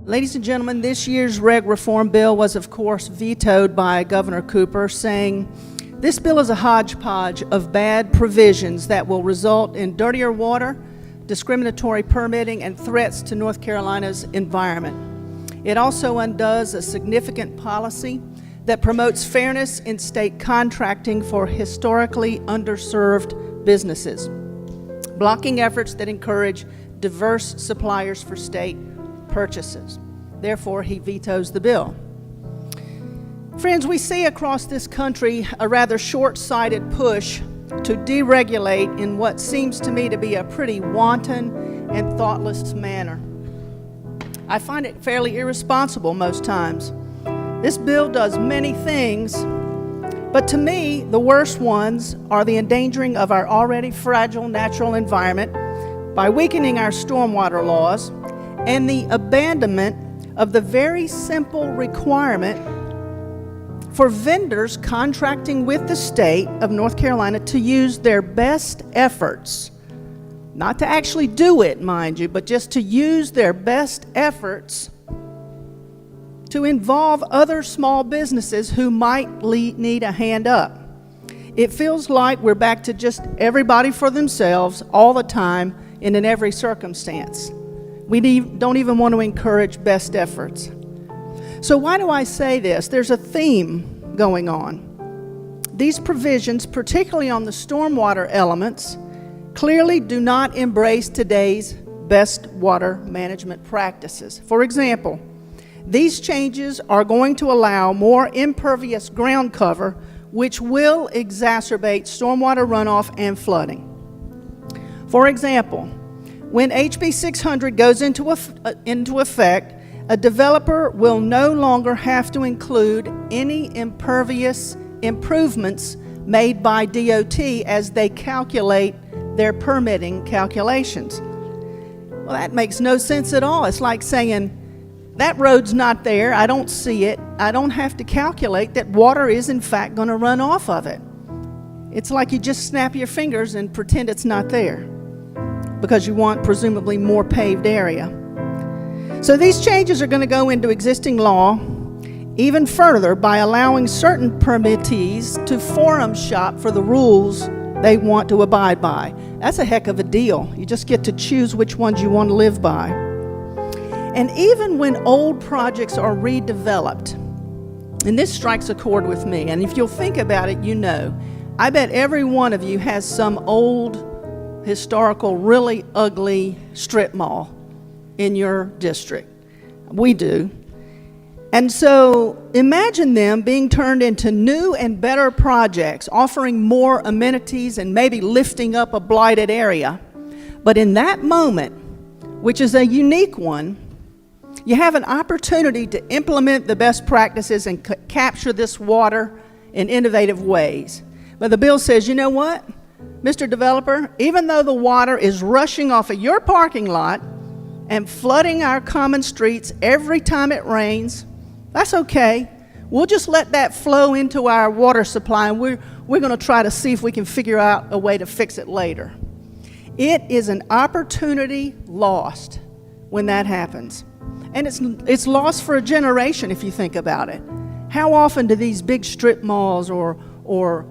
Ladies and gentlemen, this year's reg reform bill was, of course, vetoed by Governor Cooper, saying, "This bill is a hodgepodge of bad provisions that will result in dirtier water, discriminatory permitting, and threats to North Carolina's environment. It also undoes a significant policy that promotes fairness in state contracting for historically underserved businesses, blocking efforts that encourage diverse suppliers for state purchases." Therefore, he vetoes the bill. Friends, we see across this country a rather short-sighted push to deregulate in what seems to me to be a pretty wanton and thoughtless manner. I find it fairly irresponsible most times. This bill does many things, but to me, the worst ones are the endangering of our already fragile natural environment by weakening our stormwater laws and the abandonment of the very simple requirement for vendors contracting with the state of North Carolina to use their best efforts, not to actually do it, mind you, but just to use their best efforts to involve other small businesses who might need a hand up. It feels like we're back to just everybody for themselves all the time and in every circumstance. We don't even want to encourage best efforts. So why do I say this? There's a theme going on. These provisions, particularly on the stormwater elements, clearly do not embrace today's best water management practices. For example, these changes are going to allow more impervious ground cover, which will exacerbate stormwater runoff and flooding. For example, when HB 600 goes into effect, a developer will no longer have to include any impervious improvements made by DOT as they calculate their permitting calculations. Well, that makes no sense at all. It's like saying, that road's not there, I don't see it, I don't have to calculate that water is in fact going to run off of it. It's like you just snap your fingers and pretend it's not there because you want presumably more paved area. So these changes are going to go into existing law even further by allowing certain permittees to forum shop for the rules they want to abide by. That's a heck of a deal. You just get to choose which ones you want to live by. And even when old projects are redeveloped, and this strikes a chord with me, and if you'll think about it, you know, I bet every one of you has some old, historical, really ugly strip mall in your district. We do. And so imagine them being turned into new and better projects, offering more amenities and maybe lifting up a blighted area. But in that moment, which is a unique one, you have an opportunity to implement the best practices and capture this water in innovative ways. But the bill says, you know what, Mr. Developer, even though the water is rushing off of your parking lot and flooding our common streets every time it rains, that's okay. We'll just let that flow into our water supply, and we're going to try to see if we can figure out a way to fix it later. It is an opportunity lost when that happens. And it's lost for a generation if you think about it. How often do these big strip malls or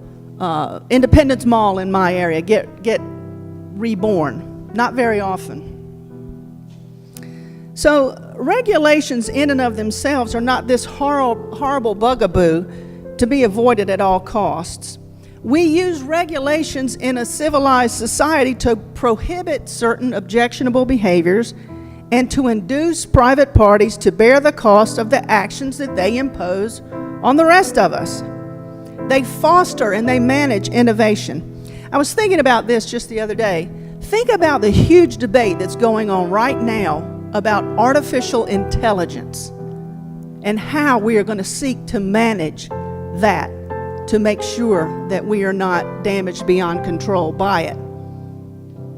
Independence Mall in my area get reborn? Not very often. So regulations in and of themselves are not this horrible bugaboo to be avoided at all costs. We use regulations in a civilized society to prohibit certain objectionable behaviors and to induce private parties to bear the cost of the actions that they impose on the rest of us. They foster and they manage innovation. I was thinking about this just the other day. Think about the huge debate that's going on right now about artificial intelligence and how we are going to seek to manage that to make sure that we are not damaged beyond control by it.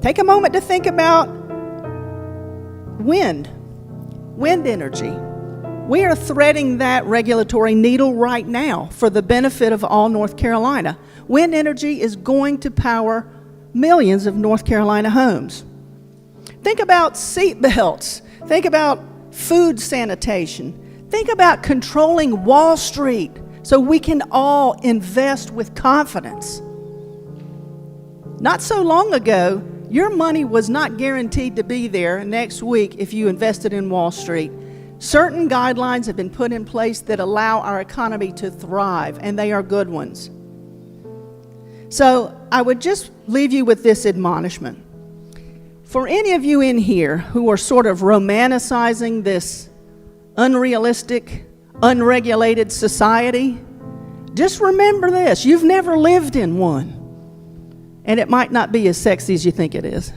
Take a moment to think about wind energy. We are threading that regulatory needle right now for the benefit of all North Carolina. Wind energy is going to power millions of North Carolina homes. Think about seat belts. Think about food sanitation. Think about controlling Wall Street so we can all invest with confidence. Not so long ago, your money was not guaranteed to be there next week if you invested in Wall Street. Certain guidelines have been put in place that allow our economy to thrive, and they are good ones. So I would just leave you with this admonishment. For any of you in here who are sort of romanticizing this unrealistic, unregulated society, just remember this: you've never lived in one. And it might not be as sexy as you think it is.